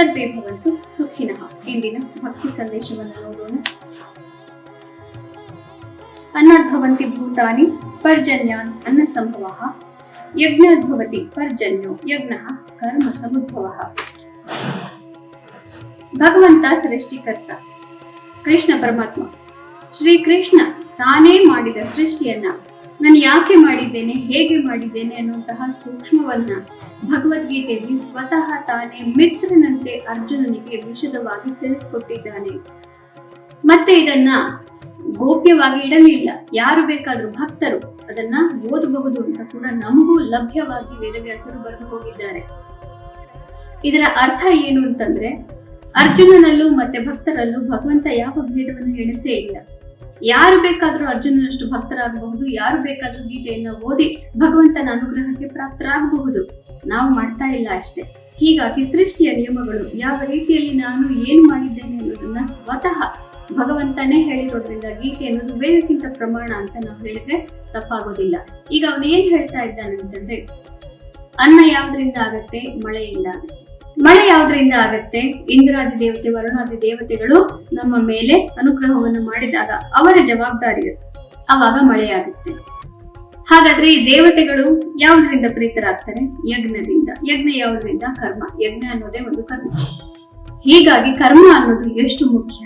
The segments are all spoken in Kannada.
ಸರ್ವೇ ಭವಂತು ಸುಖಿನಃ. ಇಂದಿನ ಭಕ್ತಿ ಸಂದೇಶವನ್ನು ನೋಡೋಣ. ಅನ್ನದ್ಭವಂತಿ ಭೂತಾನಿ ಪರ್ಜನ್ಯಾನ್ ಅನ್ನ ಸಂಭವಃ, ಯಜ್ಞಾದ್ಭವತಿ ಪರ್ಜನ್ಯೋ ಯಜ್ಞಃ ಕರ್ಮ ಸಮುದ್ಭವಃ. ಭಗವಂತ ಸೃಷ್ಟಿಕರ್ತ ಕೃಷ್ಣ ಪರಮಾತ್ಮ. ಶ್ರೀಕೃಷ್ಣ ತಾನೇ ಮಾಡಿದ ಸೃಷ್ಟಿಯನ್ನ ನಾನು ಯಾಕೆ ಮಾಡಿದ್ದೇನೆ, ಹೇಗೆ ಮಾಡಿದ್ದೇನೆ ಅನ್ನುವಂತಹ ಸೂಕ್ಷ್ಮವನ್ನ ಭಗವದ್ಗೀತೆಯಲ್ಲಿ ಸ್ವತಃ ತಾನೇ ಮಿತ್ರನಂತೆ ಅರ್ಜುನನಿಗೆ ವಿಶದವಾಗಿ ತಿಳಿಸಿಕೊಟ್ಟಿದ್ದಾನೆ. ಮತ್ತೆ ಇದನ್ನ ಗೋಪ್ಯವಾಗಿ ಇಡಲಿಲ್ಲ. ಯಾರು ಬೇಕಾದ್ರೂ ಭಕ್ತರು ಅದನ್ನ ಓದಬಹುದು ಅಂತ ಕೂಡ ನಮಗೂ ಲಭ್ಯವಾಗಿ ವೇದವ್ಯಾಸರು ಬರೆದು ಹೋಗಿದ್ದಾರೆ. ಇದರ ಅರ್ಥ ಏನು ಅಂತಂದ್ರೆ, ಅರ್ಜುನನಲ್ಲೂ ಮತ್ತೆ ಭಕ್ತರಲ್ಲೂ ಭಗವಂತ ಯಾವ ಭೇದವನ್ನು ಎಣಿಸೇ ಇಲ್ಲ. ಯಾರು ಬೇಕಾದ್ರೂ ಅರ್ಜುನನಷ್ಟು ಭಕ್ತರಾಗಬಹುದು, ಯಾರು ಬೇಕಾದ್ರೂ ಗೀತೆಯನ್ನ ಓದಿ ಭಗವಂತನ ಅನುಗ್ರಹಕ್ಕೆ ಪ್ರಾಪ್ತರಾಗಬಹುದು. ನಾವು ಮಾಡ್ತಾ ಇಲ್ಲ ಅಷ್ಟೇ. ಹೀಗಾಗಿ ಸೃಷ್ಟಿಯ ನಿಯಮಗಳು ಯಾವ ರೀತಿಯಲ್ಲಿ ನಾನು ಏನ್ ಮಾಡಿದ್ದೇನೆ ಅನ್ನೋದನ್ನ ಸ್ವತಃ ಭಗವಂತನೇ ಹೇಳಿರೋದ್ರಿಂದ ಗೀತೆ ಅನ್ನೋದು ವೇದಕ್ಕಿಂತ ಪ್ರಮಾಣ ಅಂತ ನಾವು ಹೇಳಿದ್ರೆ ತಪ್ಪಾಗೋದಿಲ್ಲ. ಈಗ ಅವನು ಏನ್ ಹೇಳ್ತಾ ಇದ್ದಾನೆ ಅಂತಂದ್ರೆ, ಅನ್ನ ಯಾವ್ದ್ರಿಂದ ಆಗತ್ತೆ? ಮಳೆಯಿಂದ ಆಗುತ್ತೆ. ಮಳೆ ಯಾವ್ದ್ರಿಂದ ಆಗತ್ತೆ? ಇಂದ್ರಾದಿ ದೇವತೆ, ವರುಣಾದಿ ದೇವತೆಗಳು ನಮ್ಮ ಮೇಲೆ ಅನುಗ್ರಹವನ್ನು ಮಾಡಿದಾಗ ಅವರ ಜವಾಬ್ದಾರಿ ಅವಾಗ ಮಳೆ ಆಗುತ್ತೆ. ಹಾಗಾದ್ರೆ ಈ ದೇವತೆಗಳು ಯಾವ್ದ್ರಿಂದ ಪ್ರೀತರಾಗ್ತಾರೆ? ಯಜ್ಞದಿಂದ. ಯಜ್ಞ ಯಾವ್ದ್ರಿಂದ? ಕರ್ಮ. ಯಜ್ಞ ಅನ್ನೋದೇ ಒಂದು ಕರ್ಮ. ಹೀಗಾಗಿ ಕರ್ಮ ಅನ್ನೋದು ಎಷ್ಟು ಮುಖ್ಯ.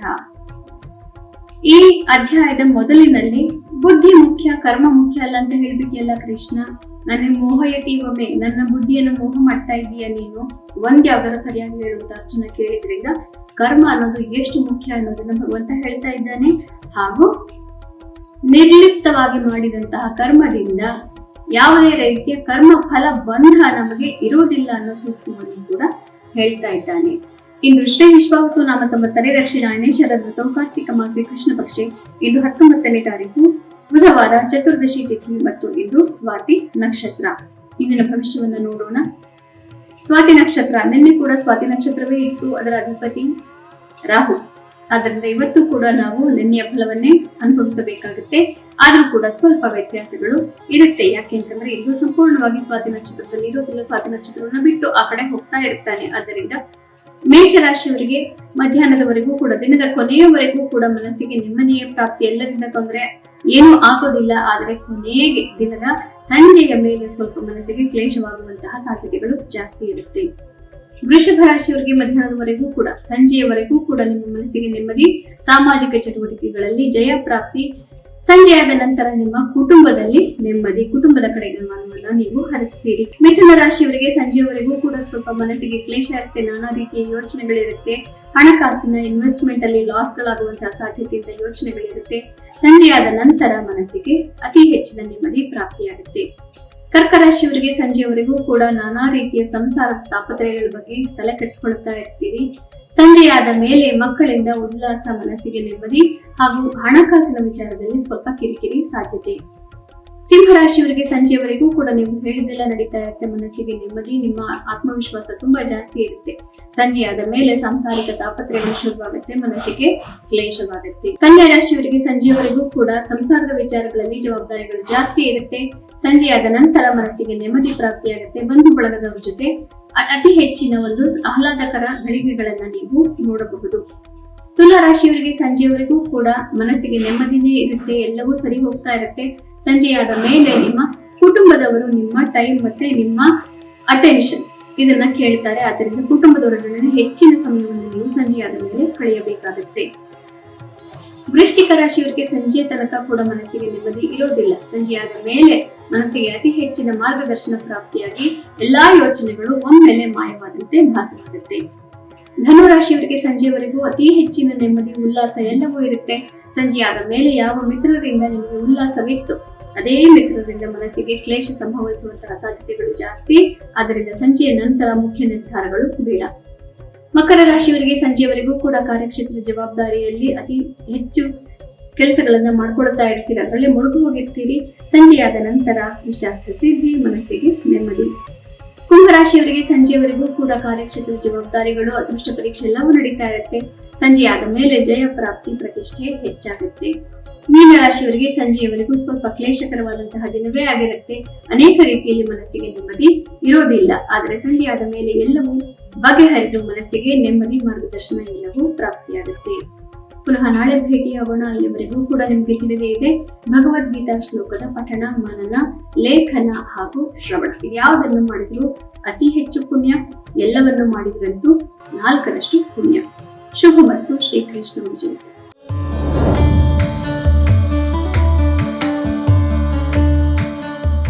ಈ ಅಧ್ಯಾಯದ ಮೊದಲಿನಲ್ಲಿ ಬುದ್ಧಿ ಮುಖ್ಯ, ಕರ್ಮ ಮುಖ್ಯ ಅಲ್ಲ ಅಂತ ಹೇಳ್ಬಿಟ್ಟಿಯಲ್ಲ ಕೃಷ್ಣ. ನನಗೆ ಮೋಹಯತೀವಮೆ, ನನ್ನ ಬುದ್ಧಿಯನ್ನು ಮೋಹ ಮಾಡ್ತಾ ಇದೀಯ ನೀನು, ಒಂದ್ ಯಾವ್ದಾರ ಸರಿಯಾಗಿ ಹೇಳುವಂತ ಅರ್ಜುನ ಕೇಳಿದ್ರಿಂದ ಕರ್ಮ ಅನ್ನೋದು ಎಷ್ಟು ಮುಖ್ಯ ಅನ್ನೋದನ್ನ ಭಗವಂತ ಹೇಳ್ತಾ ಇದ್ದಾನೆ. ಹಾಗೂ ನಿರ್ಲಿಪ್ತವಾಗಿ ಮಾಡಿದಂತಹ ಕರ್ಮದಿಂದ ಯಾವುದೇ ರೀತಿಯ ಕರ್ಮ ಫಲ ಬಂಧ ನಮಗೆ ಇರುವುದಿಲ್ಲ ಅನ್ನೋ ಸೂಕ್ಷ್ಮವನ್ನು ಕೂಡ ಹೇಳ್ತಾ ಇದ್ದಾನೆ. ಇಂದು ಶ್ರೀ ವಿಶ್ವಾವಸು ನಾಮ ಸಂವತ್ಸರೆ ದಕ್ಷಿಣಾಯನೇ ಶರದ್ ಋತು ಕಾರ್ತಿಕ ಮಾಸಿ ಕೃಷ್ಣ ಪಕ್ಷೆ. ಇಂದು 19ನೇ ತಾರೀಕು ಬುಧವಾರ, ಚತುರ್ದಶಿ ತಿಥಿ ಮತ್ತು ಇಂದು ಸ್ವಾತಿ ನಕ್ಷತ್ರ. ಇಂದಿನ ಭವಿಷ್ಯವನ್ನು ನೋಡೋಣ. ಸ್ವಾತಿ ನಕ್ಷತ್ರ, ನಿನ್ನೆ ಕೂಡ ಸ್ವಾತಿ ನಕ್ಷತ್ರವೇ ಇತ್ತು. ಅದರ ಅಧಿಪತಿ ರಾಹು. ಆದ್ರಿಂದ ಇವತ್ತು ಕೂಡ ನಾವು ನಿನ್ನೆಯ ಫಲವನ್ನೇ ಅನುಭವಿಸಬೇಕಾಗುತ್ತೆ. ಆದ್ರೂ ಕೂಡ ಸ್ವಲ್ಪ ವ್ಯತ್ಯಾಸಗಳು ಇರುತ್ತೆ. ಯಾಕೆಂತಂದ್ರೆ ಇದು ಸಂಪೂರ್ಣವಾಗಿ ಸ್ವಾತಿ ನಕ್ಷತ್ರದಲ್ಲಿ ಇರೋದಿಲ್ಲ. ಸ್ವಾತಿ ನಕ್ಷತ್ರವನ್ನ ಬಿಟ್ಟು ಆ ಕಡೆ ಹೋಗ್ತಾ ಇರ್ತಾನೆ. ಆದ್ದರಿಂದ ಮೇಷರಾಶಿಯವರಿಗೆ ಮಧ್ಯಾಹ್ನದವರೆಗೂ ಕೂಡ, ದಿನದ ಕೊನೆಯವರೆಗೂ ಕೂಡ ಮನಸ್ಸಿಗೆ ನೆಮ್ಮದಿಯ ಪ್ರಾಪ್ತಿ, ಎಲ್ಲರಿಂದ ತೊಂದರೆ ಏನೂ ಆಗೋದಿಲ್ಲ. ಆದರೆ ಕೊನೆಗೆ ದಿನದ ಸಂಜೆಯ ಮೇಲೆ ಸ್ವಲ್ಪ ಮನಸ್ಸಿಗೆ ಕ್ಲೇಶವಾಗುವಂತಹ ಸಾಧ್ಯತೆಗಳು ಜಾಸ್ತಿ ಇರುತ್ತೆ. ವೃಷಭ ರಾಶಿಯವರಿಗೆ ಮಧ್ಯಾಹ್ನದವರೆಗೂ ಕೂಡ, ಸಂಜೆಯವರೆಗೂ ಕೂಡ ನಿಮ್ಮ ಮನಸ್ಸಿಗೆ ನೆಮ್ಮದಿ, ಸಾಮಾಜಿಕ ಚಟುವಟಿಕೆಗಳಲ್ಲಿ ಜಯ ಪ್ರಾಪ್ತಿ. ಸಂಜೆಯಾದ ನಂತರ ನಿಮ್ಮ ಕುಟುಂಬದಲ್ಲಿ ನೆಮ್ಮದಿ, ಕುಟುಂಬದ ಕಡೆ ಗಮನವನ್ನ ನೀವು ಹರಿಸ್ತೀರಿ. ಮಿಥುನ ರಾಶಿಯವರಿಗೆ ಸಂಜೆಯವರೆಗೂ ಕೂಡ ಸ್ವಲ್ಪ ಮನಸ್ಸಿಗೆ ಕ್ಲೇಶ ಇರುತ್ತೆ, ನಾನಾ ರೀತಿಯ ಯೋಚನೆಗಳಿರುತ್ತೆ. ಹಣಕಾಸಿನ ಇನ್ವೆಸ್ಟ್ಮೆಂಟ್ ಅಲ್ಲಿ ಲಾಸ್ಗಳಾಗುವಂತಹ ಸಾಧ್ಯತೆಯಿಂದ ಯೋಚನೆಗಳಿರುತ್ತೆ. ಸಂಜೆಯಾದ ನಂತರ ಮನಸ್ಸಿಗೆ ಅತಿ ಹೆಚ್ಚಿನ ನೆಮ್ಮದಿ ಪ್ರಾಪ್ತಿಯಾಗುತ್ತೆ. ಕರ್ಕ ರಾಶಿಯವರಿಗೆ ಸಂಜೆಯವರೆಗೂ ಕೂಡ ನಾನಾ ರೀತಿಯ ಸಂಸಾರ ತಾಪತ್ರಯಗಳ ಬಗ್ಗೆ ತಲೆ ಕೆಡಿಸ್ಕೊಳ್ತಾ ಇರ್ತೀರಿ. ಸಂಜೆಯಾದ ಮೇಲೆ ಮಕ್ಕಳಿಂದ ಉಲ್ಲಾಸ, ಮನಸ್ಸಿಗೆ ನೆಮ್ಮದಿ ಹಾಗೂ ಹಣಕಾಸಿನ ವಿಚಾರದಲ್ಲಿ ಸ್ವಲ್ಪ ಕಿರಿಕಿರಿ ಸಾಧ್ಯತೆ. ಸಿಂಹರಾಶಿಯವರಿಗೆ ಸಂಜೆಯವರೆಗೂ ಕೂಡ ನೀವು ಹೇಳಿದೆಲ್ಲ ನಡೀತಾ ಇರುತ್ತೆ, ಮನಸ್ಸಿಗೆ ನೆಮ್ಮದಿ, ನಿಮ್ಮ ಆತ್ಮವಿಶ್ವಾಸ ತುಂಬಾ ಜಾಸ್ತಿ ಇರುತ್ತೆ. ಸಂಜೆಯಾದ ಮೇಲೆ ಸಾಂಸಾರಿಕ ತಾಪತ್ರಯಗಳು ಶುರುವಾಗುತ್ತೆ, ಮನಸ್ಸಿಗೆ ಕ್ಲೇಶವಾಗುತ್ತೆ. ಕನ್ಯಾ ರಾಶಿಯವರಿಗೆ ಸಂಜೆಯವರೆಗೂ ಕೂಡ ಸಂಸಾರದ ವಿಚಾರಗಳಲ್ಲಿ ಜವಾಬ್ದಾರಿಗಳು ಜಾಸ್ತಿ ಇರುತ್ತೆ. ಸಂಜೆಯಾದ ನಂತರ ಮನಸ್ಸಿಗೆ ನೆಮ್ಮದಿ ಪ್ರಾಪ್ತಿಯಾಗುತ್ತೆ. ಬಂಧು ಬಳಗದವರ ಜೊತೆ ಅತಿ ಹೆಚ್ಚಿನ ಒಂದು ಆಹ್ಲಾದಕರ ಗಳಿಗೆಗಳನ್ನ ನೀವು ನೋಡಬಹುದು. ತುಲಾ ರಾಶಿಯವರಿಗೆ ಸಂಜೆಯವರೆಗೂ ಕೂಡ ಮನಸ್ಸಿಗೆ ನೆಮ್ಮದಿನೇ ಇರುತ್ತೆ, ಎಲ್ಲವೂ ಸರಿ ಹೋಗ್ತಾ ಇರುತ್ತೆ. ಸಂಜೆಯಾದ ಮೇಲೆ ನಿಮ್ಮ ಕುಟುಂಬದವರು ನಿಮ್ಮ ಟೈಮ್ ಮತ್ತೆ ನಿಮ್ಮ ಅಟೆನ್ಷನ್ ಇದನ್ನ ಕೇಳ್ತಾರೆ. ಆದ್ದರಿಂದ ಕುಟುಂಬದವರೊಡನೆ ಹೆಚ್ಚಿನ ಸಮಯವನ್ನು ನೀವು ಸಂಜೆಯಾದ ಮೇಲೆ ಕಳೆಯಬೇಕಾಗುತ್ತೆ. ವೃಶ್ಚಿಕ ರಾಶಿಯವರಿಗೆ ಸಂಜೆಯ ತನಕ ಕೂಡ ಮನಸ್ಸಿಗೆ ನೆಮ್ಮದಿ ಇರೋದಿಲ್ಲ. ಸಂಜೆಯಾದ ಮೇಲೆ ಮನಸ್ಸಿಗೆ ಅತಿ ಹೆಚ್ಚಿನ ಮಾರ್ಗದರ್ಶನ ಪ್ರಾಪ್ತಿಯಾಗಿ ಎಲ್ಲಾ ಯೋಚನೆಗಳು ಒಮ್ಮೆಲೆ ಮಾಯವಾದಂತೆ ಭಾಸವಾಗುತ್ತೆ. ಧನುರಾಶಿಯವರಿಗೆ ಸಂಜೆಯವರೆಗೂ ಅತಿ ಹೆಚ್ಚಿನ ನೆಮ್ಮದಿ, ಉಲ್ಲಾಸ ಎಲ್ಲವೂ ಇರುತ್ತೆ. ಸಂಜೆಯಾದ ಮೇಲೆ ಯಾವ ಮಿತ್ರರಿಂದ ನಿಮಗೆ ಉಲ್ಲಾಸವಿತ್ತು ಅದೇ ಮಿತ್ರರಿಂದ ಮನಸ್ಸಿಗೆ ಕ್ಲೇಶ ಸಂಭವಿಸುವಂತಹ ಸಾಧ್ಯತೆಗಳು ಜಾಸ್ತಿ. ಆದ್ದರಿಂದ ಸಂಜೆಯ ನಂತರ ಮುಖ್ಯ ನಿರ್ಧಾರಗಳು ಬೇಡ. ಮಕರ ರಾಶಿಯವರಿಗೆ ಸಂಜೆಯವರೆಗೂ ಕೂಡ ಕಾರ್ಯಕ್ಷೇತ್ರದ ಜವಾಬ್ದಾರಿಯಲ್ಲಿ ಅತಿ ಹೆಚ್ಚು ಕೆಲಸಗಳನ್ನ ಮಾಡ್ಕೊಳ್ತಾ ಇರ್ತೀರಿ, ಅದರಲ್ಲಿ ಮುಳುಗು ಹೋಗಿರ್ತೀರಿ. ಸಂಜೆಯಾದ ನಂತರ ಇಷ್ಟಾರ್ಥ ಸಿದ್ಧಿ, ಮನಸ್ಸಿಗೆ ನೆಮ್ಮದಿ. ಕುಂಭರಾಶಿಯವರಿಗೆ ಸಂಜೆಯವರೆಗೂ ಕೂಡ ಕಾರ್ಯಕ್ಷೇತ್ರದ ಜವಾಬ್ದಾರಿಗಳು, ಅದೃಷ್ಟ ಪರೀಕ್ಷೆ ಎಲ್ಲವೂ ನಡೀತಾ ಇರುತ್ತೆ. ಸಂಜೆಯಾದ ಮೇಲೆ ಜಯ ಪ್ರಾಪ್ತಿ, ಪ್ರತಿಷ್ಠೆ ಹೆಚ್ಚಾಗುತ್ತೆ. ಮೀನರಾಶಿಯವರಿಗೆ ಸಂಜೆಯವರೆಗೂ ಸ್ವಲ್ಪ ಕ್ಲೇಶಕರವಾದಂತಹ ದಿನವೇ ಆಗಿರುತ್ತೆ. ಅನೇಕ ರೀತಿಯಲ್ಲಿ ಮನಸ್ಸಿಗೆ ನೆಮ್ಮದಿ ಇರೋದಿಲ್ಲ. ಆದರೆ ಸಂಜೆಯಾದ ಮೇಲೆ ಎಲ್ಲವೂ ಬಗೆಹರಿದು ಮನಸ್ಸಿಗೆ ನೆಮ್ಮದಿ, ಮಾರ್ಗದರ್ಶನ ಎಲ್ಲವೂ ಪ್ರಾಪ್ತಿಯಾಗುತ್ತೆ. ಪುನಃ ನಾಳೆ ಭೇಟಿಯಾಗೋಣ. ಅಲ್ಲಿವರೆಗೂ ಕೂಡ ನಿಮಗೆ ತಿಳಿದೇ ಇದೆ ಭಗವದ್ಗೀತಾ ಶ್ಲೋಕದ ಪಠಣ, ಮನನ, ಲೇಖನ ಹಾಗೂ ಶ್ರವಣ ಇದ್ಯಾವುದನ್ನು ಮಾಡಿದ್ರು ಅತಿ ಹೆಚ್ಚು ಪುಣ್ಯ, ಎಲ್ಲವನ್ನು ಮಾಡಿದ್ರಂತೂ 4ರಷ್ಟು ಪುಣ್ಯ. ಶುಭಮಸ್ತು. ಶ್ರೀಕೃಷ್ಣ ವಿಜಯ.